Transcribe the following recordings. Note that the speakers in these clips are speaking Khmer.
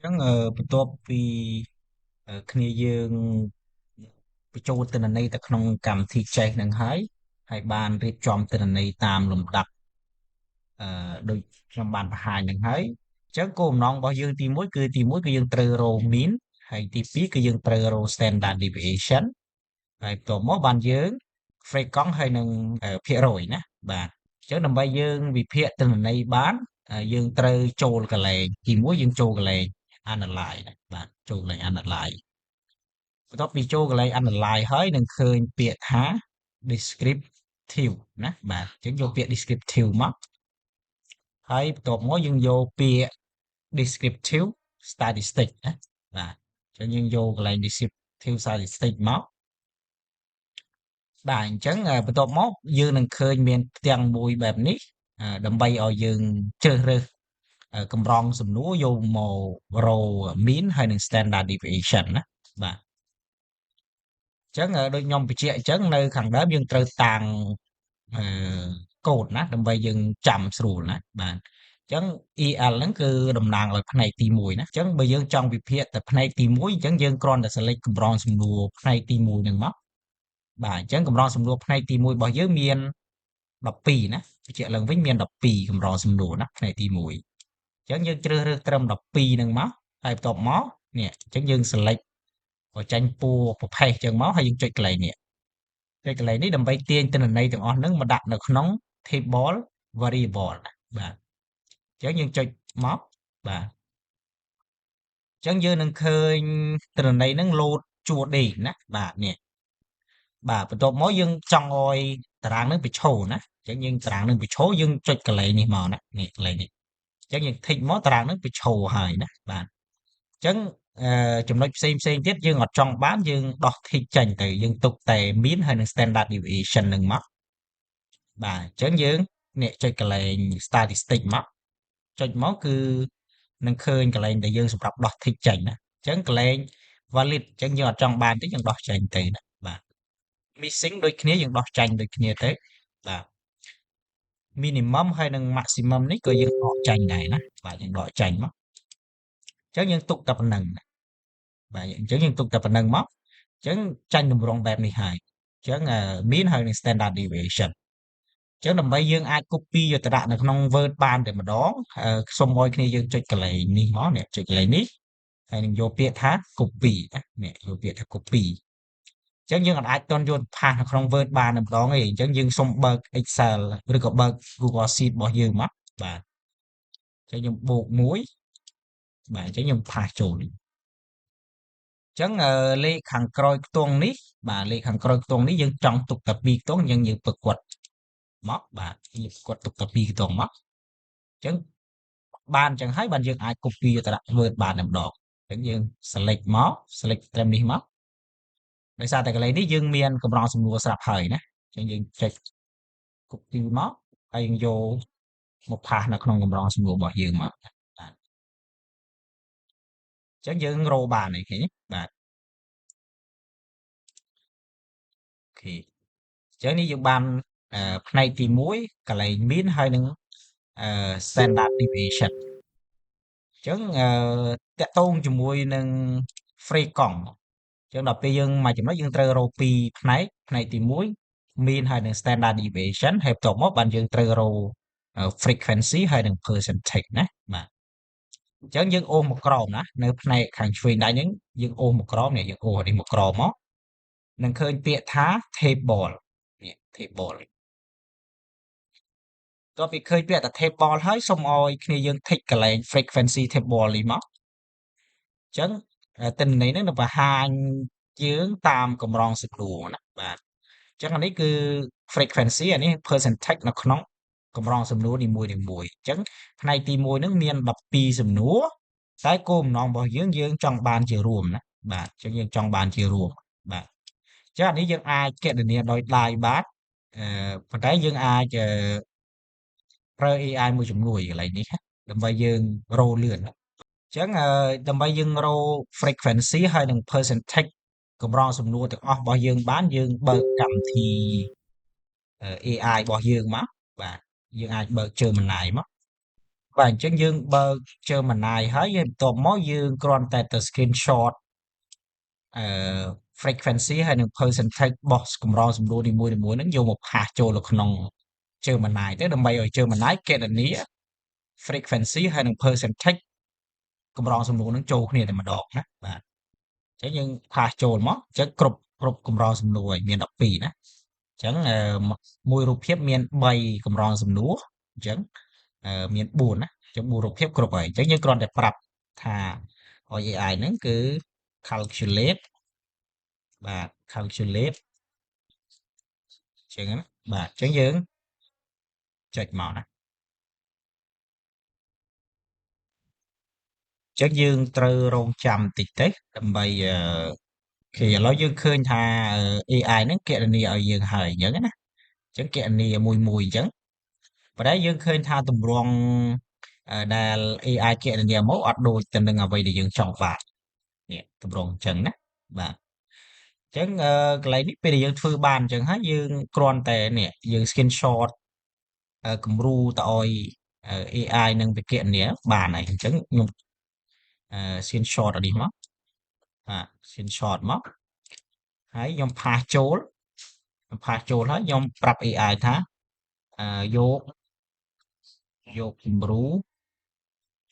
ចឹងបន្ទាប់ពីគ្នាយើងបញ្ចូលទិន្នន័យទៅក្នុងកម្មវិធីចេះនឹងហើយបានរៀបចំទិន្នន័យតាមលំដាប់ដូចខ្ញុំបានបង្ហាញនឹងហើយអញ្ចឹងគោលបំណងរបស់យើងទី1គឺទី1គឺយើងត្រូវរក mean ហើយទី2គឺយើងត្រូវរក standard deviation ហើយបន្ទាប់មកបានយើង free កង់ហើយនឹងភាគរយណាបាទអញ្ចឹងដើម្បីយើងវិភាគទិន្នន័យបានយើងត្រូវចូលកន្លែងទី1យើងចូលកន្លែង analyze ណាបាទចូលកន្លែង analyze បន្ទាប់ពីចូលកន្លែង analyze ហើយនឹងឃើញពាក្យថា descriptive ណាបាទអញ្ចឹងយកពាក្យ descriptive មកហើយបន្ទាប់មកយើងយកពាក្យ descriptive statistic ណាបាទអញ្ចឹងយើងយកកន្លែង descriptive statistic មកបាទអញ្ចឹងបន្ទាប់មកយើងនឹងឃើញមានផ្ទាំងមួយបែបនេះដើម្បីឲ្យយើងជ្រើសរើសកម្រងសំណួរយកមករក mean ហើយនឹង standard deviation ណាបាទអញ្ចឹងដូចខ្ញុំបញ្ជាក់អញ្ចឹងនៅខាងដើមយើងត្រូវតាំងអឺកូដណាដើម្បីយើងចាំស្រួលណាបាទអញ្ចឹង EL ហ្នឹងគឺតំណាងឲ្យផ្នែកទី1ណាអញ្ចឹងបើយើងចង់វិភាគតែផ្នែកទី1អញ្ចឹងយើងគ្រាន់តែ select កម្រងសំណួរផ្នែកទី1ហ្នឹងមកបាទអញ្ចឹងកម្រងសំណួរផ្នែកទី1របស់យើងមាន12ណាបញ្ជាក់ឡើងវិញមាន12កម្រងសំណួរណាផ្នែកទី1អញ្ចឹងយើងជ្រើសរើសត្រឹម12ហ្នឹងមកហើយបន្ទាប់មកនេះអញ្ចឹងយើង select ឲ្យចាញ់ពណ៌ប្រផេះអញ្ចឹងមកហើយយើងចុចកន្លែងនេះចុចកន្លែងនេះដើម្បីទាញទិន្នន័យទាំងអស់ហ្នឹងមកដាក់នៅក្នុង table variable ណាបាទអញ្ចឹងយើងចុចមកបាទអញ្ចឹងយើងនឹងឃើញទិន្នន័យហ្នឹងលោតជួរដេកណាបាទនេះបាទបន្ទាប់មកយើងចង់ឲ្យតារាងហ្នឹងបញ្ឈរណាអញ្ចឹងយើងតារាងហ្នឹងបញ្ឈរយើងចុចកន្លែងនេះមកណានេះកន្លែងនេះអញ្ចឹងយើងធីកមកតារាងហ្នឹងបញ្ឈរហើយណាបាទអញ្ចឹងចំណុចផ្សេងទៀតយើងអត់ចង់បានយើងដោះ tick ចេញទៅយើងទុកតែ mean ហើយនឹង standard deviation ហ្នឹងមកបាទអញ្ចឹងយើងនេះចុចកន្លែង statistic មកចុចមកគឺនឹងឃើញកន្លែងដែលយើងសម្រាប់ដោះ tick ចេញណាអញ្ចឹងកន្លែង valid អញ្ចឹងយើងអត់ចង់បានទេយើងដោះចេញទៅណាបាទ missing ដូចគ្នាយើងដោះចាញ់ដូចគ្នាទៅបាទ minimum ហើយនិង maximum នេះក៏យើងដកចាញ់ដែរណាបាទយើងដកចាញ់មកអញ្ចឹងយើងទុកតែប៉ុណ្្នឹងណាបាទអញ្ចឹងយើងទុកតែប៉ុណ្្នឹងមកអញ្ចឹងចាញ់តម្រងបែបនេះហើយអញ្ចឹងmean ហើយនឹង standard deviation អញ្ចឹងដើម្បីយើងអាច copy យកទៅដាក់នៅក្នុង Word បានតែម្ដងសូមឲ្យគ្នាយើងចុចកន្លែងនេះមកនេះចុចកន្លែងនេះហើយនឹងយកពាក្យថា copy ណានេះយកពាក្យថា copy អញ្ចឹងយើងអាចតន់យកផាសនៅក្នុង Word បានតែម្ដងទេអញ្ចឹងយើងសូមបើក Excel ឬក៏បើក Google Sheet របស់យើងមកបាទអញ្ចឹងខ្ញុំបូក1បាទអញ្ចឹងខ្ញុំផាសចូលអញ្ចឹងលេខខាងក្រោយខ្ទង់នេះបាទលេខខាងក្រោយខ្ទង់នេះយើងចង់ទុកតែ2ខ្ទង់អញ្ចឹងយើងប្រកួតមកបាទយើងប្រកួតទុកតែ2ខ្ទង់មកអញ្ចឹងបានអញ្ចឹងហើយបានយើងអាច copy ទៅដាក់ Word បានតែម្ដងអញ្ចឹងយើង select មក select ត្រឹមនេះមកដោយសារតែកន្លែងនេះយើងមានកម្រងសំណួរស្រាប់ហើយណាអញ្ចឹងយើងចុច copy មកហើយយើងយកមកផាសនៅក្នុងកម្រងសំណួររបស់យើងមកបាទអញ្ចឹងយើងរកបានហើយឃើញទេបាទអូខេអញ្ចឹងនេះយើងបានផ្នែកទី1កន្លែង mean ហើយនឹងstandard deviation អញ្ចឹងតាក់ទងជាមួយនឹង free កង់អញ្ចឹងដល់ពេលយើងមកចំណុចយើងត្រូវរកពីរផ្នែកទី1 mean ហើយនឹង standard deviation ហើយបន្ទាប់មកបានយើងត្រូវរកfrequency ហើយនឹង percentage ណាបាទអញ្ចឹងយើងអូសមកក្រោមណានៅផ្នែកខាងឆ្វេងដៃហ្នឹងយើងអូសមកក្រោមនេះយើងអូសនេះមកក្រោមមកនឹងឃើញពាក្យថា table នេះ table តើពីឃើញពាក្យថា table ហើយសូមឲ្យគ្នាយើង tick កន្លែង frequency table នេះមកអញ្ចឹងទិន្នន័យហ្នឹងនឹងបង្ហាញយើងតាមកម្រងសំណួរណាបាទអញ្ចឹងអានេះគឺ frequency អានេះ percentage នៅក្នុងកម្រងសំណួរនីមួយៗអញ្ចឹងផ្នែកទី1ហ្នឹងមាន12សំណួរតែគោលបំណងរបស់យើងចង់បានជារួមណាបាទអញ្ចឹងយើងចង់បានជារួមបាទអញ្ចឹងអានេះយើងអាចគណនាដោយដៃបានប៉ុន្តែយើងអាចប្រើ AI មួយជំនួយកន្លែងនេះណាដើម្បីយើងរកលឿនណាអញ្ចឹងដើម្បីយើងរក frequency ហើយនឹង percentage កម្រងសំណួរទាំងអស់របស់យើងបានយើងបើកកម្មវិធី AI របស់យើងមកបាទយើងអាចបើក Gemini មក បាទអញ្ចឹងយើងបើក Gemini ហើយហើយបន្ទាប់មកយើងគ្រាន់តែទៅ screenshot អឺ frequency ហើយនិង percentage របស់កម្រងសំណួរនីមួយៗហ្នឹងយកមកផាសចូលនៅក្នុង Gemini ទៅដើម្បីឲ្យ Gemini គណនា frequency ហើយនិង percentage កម្រងសំណួរហ្នឹងចូលគ្នាតែម្ដងណាបាទអញ្ចឹងយើងផាសចូលមកអញ្ចឹងគ្រប់កម្រងសំណួរឲ្យមាន12ណាអញ្ចឹងមួយរូបភាពមាន3កម្រងសំណួរអញ្ចឹងមាន4ណាអញ្ចឹង4រូបភាពគ្រប់ហើយអញ្ចឹងយើងគ្រាន់តែប្រាប់ថាឲ្យ AI ហ្នឹងគឺ calculate បាទ calculate អញ្ចឹងណាបាទអញ្ចឹងយើងចុចមកណាអញ្ចឹងយើងត្រូវរងចាំបន្តិចទៅដើម្បីអូខេឥឡូវយើងឃើញថាAI ហ្នឹងគណនាឲ្យយើងហើយអញ្ចឹងណាអញ្ចឹងគណនាមួយអញ្ចឹងប៉ុន្តែយើងឃើញថាទម្រង់ដែល AI គណនាមកអត់ដូចទៅនឹងអ្វីដែលយើងចង់បាននេះទម្រង់អញ្ចឹងណាបាទអញ្ចឹងកន្លែងនេះពេលដែលយើងធ្វើបានអញ្ចឹងហើយយើងគ្រាន់តែនេះយើង screenshot គំរូទៅឲ្យ AI នឹងវាគណនាបានហើយអញ្ចឹងខ្ញុំscreenshot អានេះមកបាទ screenshot មកហើយខ្ញុំផាសចូលហើយខ្ញុំប្រាប់ AI ថាយកគំរូ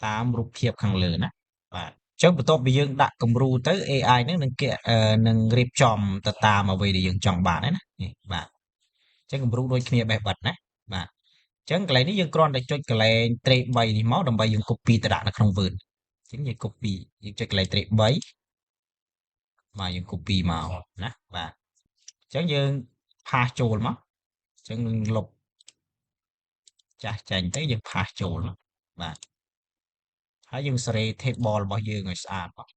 តាមរូបភាពខាងលើណាបាទអញ្ចឹងបន្ទាប់ពីយើងដាក់គំរូទៅ AI ហ្នឹងនឹងរៀបចំទៅតាមអ្វីដែលយើងចង់បានហ្នឹងណានេះបាទអញ្ចឹងគំរូដូចគ្នាបេះបិទណាបាទអញ្ចឹងកន្លែងនេះយើងគ្រាន់តែចុចកន្លែង trace 3នេះមកដើម្បីយើង copy ទៅដាក់នៅក្នុង Word អញ្ចឹងយើង copy យើងចុចកន្លែង trace 3បាទយើង copy មកណាបាទអញ្ចឹងយើងផាសចូលមកអញ្ចឹងនឹងលុបចាស់ចេញទៅយើងផាសចូលមកបាទហើយយើងសេរី table របស់យើងឲ្យស្អាតមក